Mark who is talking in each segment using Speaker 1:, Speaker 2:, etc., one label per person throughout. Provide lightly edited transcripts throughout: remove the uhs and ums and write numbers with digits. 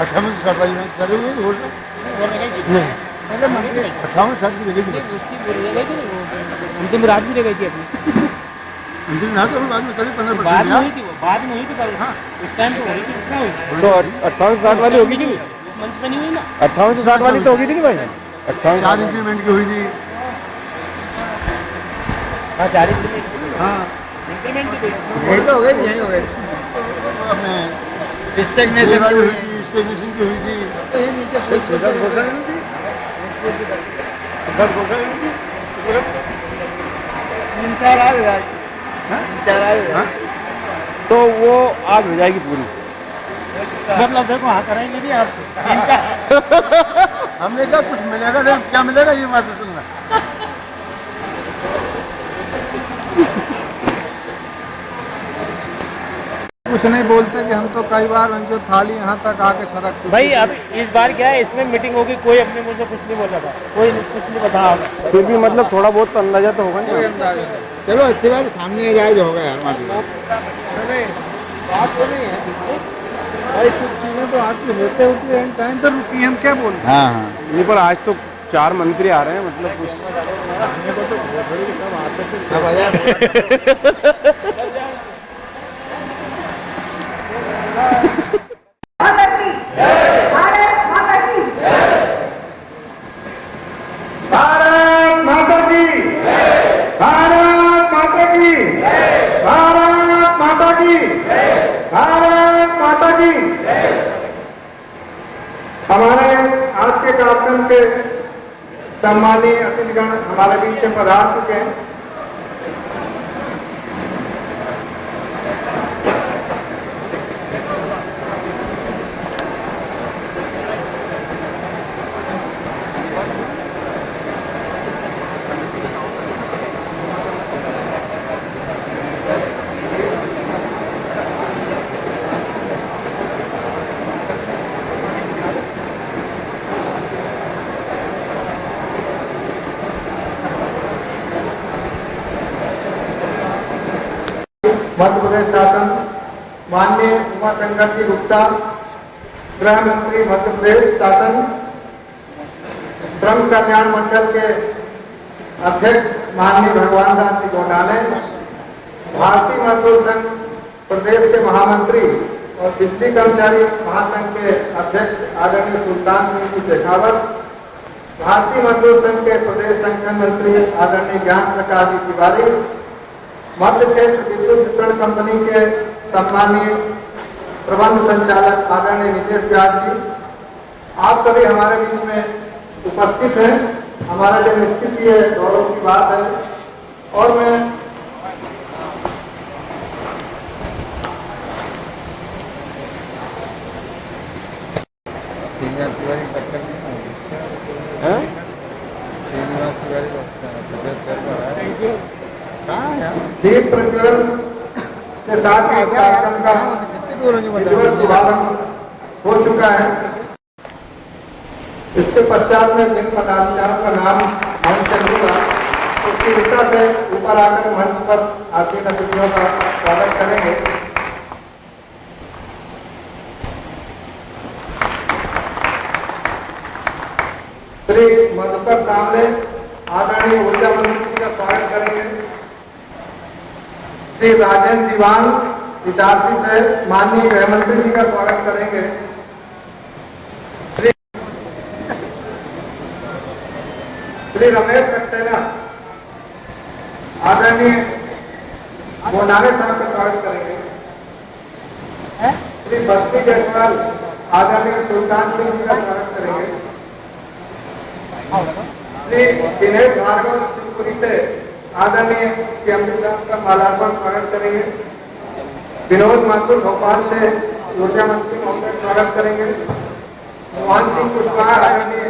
Speaker 1: 58 वाली में चले हुए वोट नहीं, मतलब मंत्री 58 की जगह
Speaker 2: अंतिम रात भी रह गई थी अपनी
Speaker 1: अंतिम ना तो बाद में कभी 15%
Speaker 2: बाद में हुई थी, बाद में हुई थी कल। हाँ उस टाइम तो हुई थी, कितना हुई
Speaker 3: तो 58-60 वाली होगी कि नहीं?
Speaker 2: मंच पे नहीं हुई ना।
Speaker 3: 58 से 60 वाली तो होगी थी नहीं भाई?
Speaker 1: 4 इंक्रीमेंट की हुई थी।
Speaker 2: हाँ 4 इंक्रीमेंट,
Speaker 1: हाँ
Speaker 2: इंक्रीमेंट की
Speaker 1: यही तो हो गई थी, यही हो गई अपने स्टेगनेशन की हुई थी, स्टेगनेशन की हुई थी। तो ये नीचे 10 घोषणा नहीं थी, 10 घोषणा नहीं थी, 3-4 आ गया, 3-4 आ गया।
Speaker 3: तो वो आज हो जाएगी पूरी।
Speaker 2: मतलब देखो हाँ कराएंगे नहीं आप 3-4
Speaker 1: हमने कहा कुछ मिलेगा नहीं, क्या मिलेगा ये बात सुनना। कुछ नहीं बोलते कि हम तो कई बार जो थाली यहाँ तक आके सड़क
Speaker 2: भाई। अब इस बार क्या है, इसमें मीटिंग होगी, कोई अपने मुंह से कुछ नहीं बोला था, कोई कुछ नहीं बताया।
Speaker 3: फिर भी मतलब थोड़ा बहुत तो अंदाजा तो होगा
Speaker 1: कोई
Speaker 3: ना।
Speaker 1: अंदाजा नहीं। चलो अच्छी बात, सामने जायज होगा यार माफी। नहीं बात तो नहीं है भाई, कुछ चीज़ें तो आपकी होते होती है टाइम पर रुकी, हम क्या बोल रहे हैं। हाँ हाँ
Speaker 3: नहीं, पर आज तो 4 मंत्री आ रहे हैं, मतलब कुछ
Speaker 1: सब आ जाए।
Speaker 4: भारत माता की, भारत माता की, भारत माता की, भारत माता की। हमारे आज के कार्यक्रम के सम्मानीय अतिथिगण हमारे बीच में पधार चुके हैं। मध्य प्रदेश शासन माननीय उमाशंकर जी गुप्ता, गृह मंत्री मध्य प्रदेश शासन, श्रम कल्याण मंडल के अध्यक्ष माननीय भगवान दास जी घोटाले, भारतीय मजदूर संघ प्रदेश के महामंत्री और बिजली कर्मचारी महासंघ के अध्यक्ष आदरणीय सुल्तान सिंह जी शेखावत, भारतीय मजदूर संघ के प्रदेश संगठन मंत्री आदरणीय ज्ञान प्रकाश जी तिवारी, मध्य क्षेत्र विद्युत वितरण कंपनी के सम्मानीय प्रबंध संचालक आदरणीय नितेश व्यास जी, आप सभी हमारे बीच में उपस्थित हैं। हमारा जो निश्चित ही है गौरव की बात है। और मैं दीप प्रज्वलन के साथ इस कार्यक्रम का दिवस शुभारंभ हो चुका है। इसके पश्चात में जिन पदाधिकारियों का नाम मंच चलूंगा, उसकी दिशा से ऊपर आकर मंच पर आसीन अतिथियों का स्वागत करेंगे। श्री मधुकर सामने आदरणीय ऊर्जा मंत्री जी का स्वागत करेंगे। श्री राजेंद्र दीवान इटारसी से माननीय गृह मंत्री जी का स्वागत करेंगे। श्री रमेश सक्सेना आदरणीय मोनाले साहब का स्वागत करेंगे। श्री बस्ती जायसवाल आदरणीय सुल्तान सिंह जी का स्वागत करेंगे। श्री दिनेश भार्गव शिवपुरी से आदरणीय सीएमडी साहब का माल्यार्पण स्वागत करेंगे। विनोद माथुर भोपाल से ऊर्जा मंत्री महोदय स्वागत करेंगे। मोहन सिंह कुशवाहा आदरणीय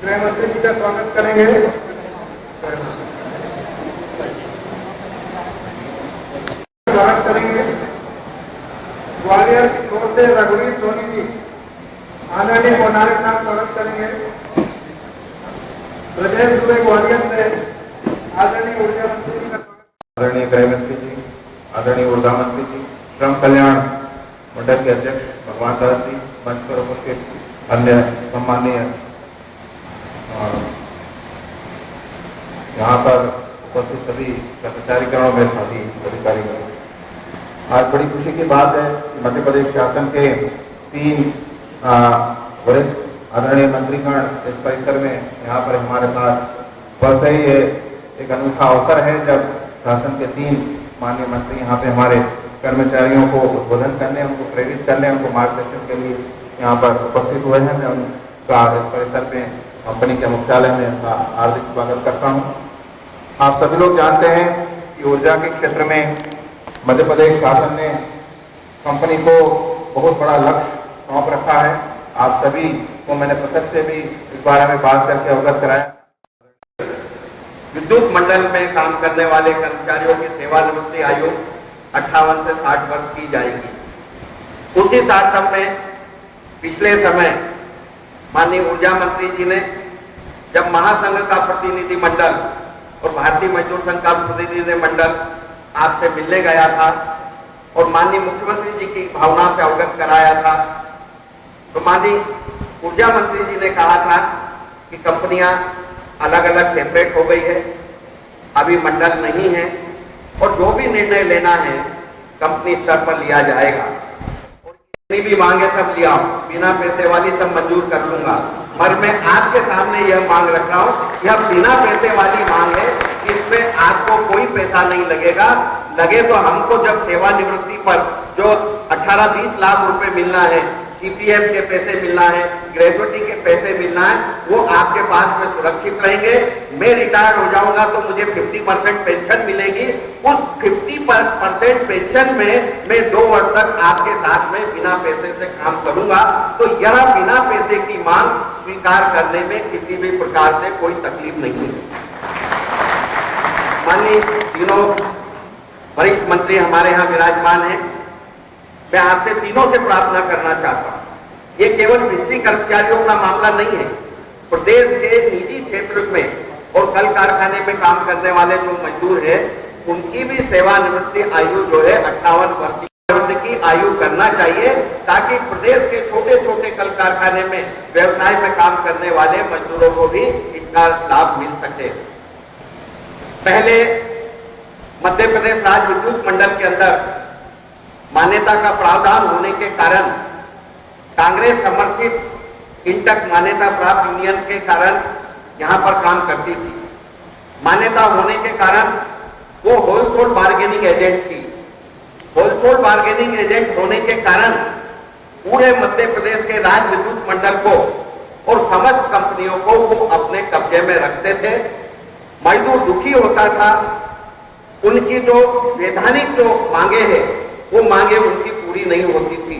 Speaker 4: गृह मंत्री जी का स्वागत करेंगे। स्वागत करेंगे। ग्वालियर की ओर से रघुवीर सोनी जी आदरणीय मोनाले साहब स्वागत करेंगे। ब्रजेश दुबे ग्वालियर से आदरणीय ऊर्जा मंत्री जी का स्वागत, आदरणीय गृह मंत्री जी, आदरणीय ऊर्जा मंत्री जी, श्रम कल्याण मंडल के अध्यक्ष
Speaker 5: भगवान दास जी, मंच पर उपस्थित अन्य सम्मानीय यहाँ पर उपस्थित सभी कर्मचारीगणों में साथी अधिकारीगण, आज बड़ी खुशी की बात है कि मध्य प्रदेश शासन के 3 वरिष्ठ आदरणीय मंत्रीगण इस परिसर में यहाँ पर हमारे साथ वैसे ही ये एक अनूठा अवसर है जब शासन के 3 माननीय मंत्री यहाँ पे हमारे कर्मचारियों को उद्बोधन करने, उनको प्रेरित करने, उनको मार्गदर्शन के लिए यहाँ पर उपस्थित हुए हैं। मैं उनका इस परिसर में कंपनी के मुख्यालय में उनका हार्दिक स्वागत करता हूँ। आप सभी लोग जानते हैं कि ऊर्जा के क्षेत्र में मध्य प्रदेश शासन ने कंपनी को बहुत बड़ा लक्ष्य सौंप रखा है। आप सभी को मैंने प्रत्यक्ष से भी इस बारे में बात करके अवगत कराया। विद्युत मंडल में काम करने वाले कर्मचारियों की सेवानिवृत्ति आयु 58 से 60 वर्ष की जाएगी। उसी सार्थक में पिछले समय माननीय ऊर्जा मंत्री जी ने जब महासंघ का प्रतिनिधि मंडल और भारतीय मजदूर संघ का प्रतिनिधि मंडल आपसे मिलने गया था और माननीय मुख्यमंत्री जी की भावना से अवगत कराया था, तो माननीय ऊर्जा मंत्री जी ने कहा था कि कंपनियां अलग अलग सेपरेट हो गई है, अभी मंडल नहीं है और जो भी निर्णय लेना है कंपनी स्तर पर लिया जाएगा और जितनी भी मांगे सब लिया, बिना पैसे वाली सब मंजूर कर लूंगा। पर मैं आपके सामने यह मांग रख रहा हूं, यह बिना पैसे वाली मांग है, इसमें आपको कोई पैसा नहीं लगेगा। लगे तो हमको जब सेवानिवृत्ति पर जो 18-20 लाख रुपए मिलना है, सीपीएफ के पैसे मिलना है, ग्रेजुएटी के पैसे मिलना है, वो आपके पास में सुरक्षित रहेंगे। मैं रिटायर हो जाऊंगा तो मुझे 50% पेंशन मिलेगी। उस 50% पेंशन में मैं 2 वर्ष तक आपके साथ में बिना पैसे से काम करूंगा। तो यह बिना पैसे की मांग स्वीकार करने में किसी भी प्रकार से कोई तकलीफ नहीं है। माननीय तीनों वरिष्ठ मंत्री हमारे यहाँ विराजमान हैं। मैं आपसे तीनों से प्रार्थना करना चाहता हूं, ये केवल बिजली कर्मचारियों का मामला नहीं है। प्रदेश के निजी क्षेत्र में और कल कारखाने में काम करने वाले जो मजदूर हैं, उनकी भी सेवानिवृत्ति आयु जो है 58 वर्ष की आयु करना चाहिए, ताकि प्रदेश के छोटे छोटे कल कारखाने में व्यवसाय में काम करने वाले मजदूरों को भी इसका लाभ मिल सके। पहले मध्य प्रदेश राज्य विद्युत मंडल के अंदर मान्यता का प्रावधान होने के कारण, कांग्रेस समर्थित इंटक मान्यता प्राप्त यूनियन के कारण यहां पर काम करती थी। मान्यता होने के कारण वो होलसेल बार्गेनिंग एजेंट थी। होलसेल बार्गेनिंग एजेंट होने के कारण पूरे मध्य प्रदेश के राज्य विद्युत मंडल को और समस्त कंपनियों को वो अपने कब्जे में रखते थे। मजदूर दुखी होता था, उनकी जो वैधानिक जो मांगे हैं वो मांगे उनकी पूरी नहीं होती थी।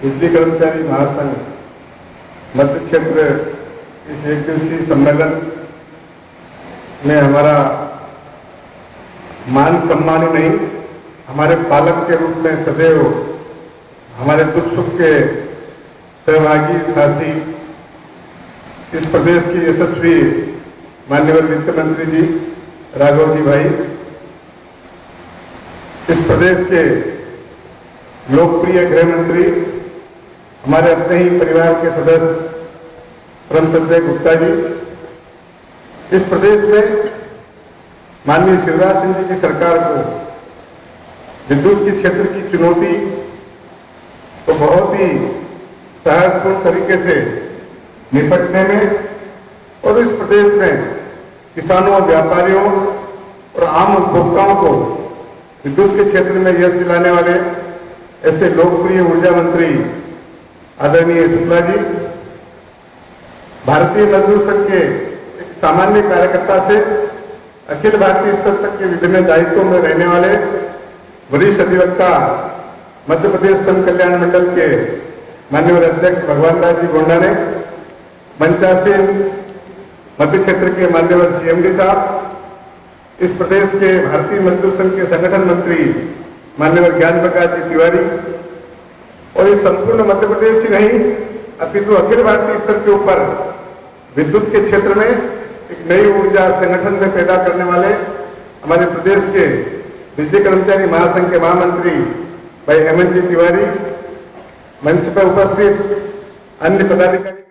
Speaker 5: बिजली कर्मचारी महासंघ मध्य क्षेत्र इस 1 दिवसीय सम्मेलन में हमारा मान सम्मान ही नहीं, हमारे पालक के रूप में सदैव हमारे दुख सुख के सहभागी साथी, इस प्रदेश की यशस्वी माननीय वित्त मंत्री जी राघव जी भाई, इस प्रदेश के लोकप्रिय गृह मंत्री, हमारे अपने ही परिवार के सदस्य परम संजय गुप्ता जी, इस प्रदेश में माननीय शिवराज सिंह जी की सरकार को विद्युत के क्षेत्र की चुनौती तो बहुत ही साहसपूर्ण तरीके से निपटने में और इस प्रदेश में किसानों, व्यापारियों और आम उपभोक्ताओं को विद्युत के क्षेत्र में यश दिलाने वाले ऐसे लोकप्रिय ऊर्जा मंत्री आदरणीय शुक्ला जी, भारतीय मजदूर संघ के एक सामान्य कार्यकर्ता से अखिल भारतीय स्तर तक के विभिन्न दायित्वों में रहने वाले वरिष्ठ अधिवक्ता मध्य प्रदेश संघ कल्याण मंडल के माननीय अध्यक्ष भगवान दास जी गोंडा ने, मंचासीन मध्य क्षेत्र के मान्यवर सीएमडी साहब, इस प्रदेश के भारतीय मजदूर संघ के संगठन मंत्री मान्यवर ज्ञान प्रकाश जी तिवारी और ये संपूर्ण मध्य प्रदेश ही नहीं अपितु अखिल भारतीय स्तर के ऊपर विद्युत के क्षेत्र में एक नई ऊर्जा संगठन में पैदा करने वाले हमारे प्रदेश के बिजली कर्मचारी महासंघ के महामंत्री
Speaker 4: भाई हेमंत जी तिवारी, मंच पर उपस्थित अन्य पदाधिकारी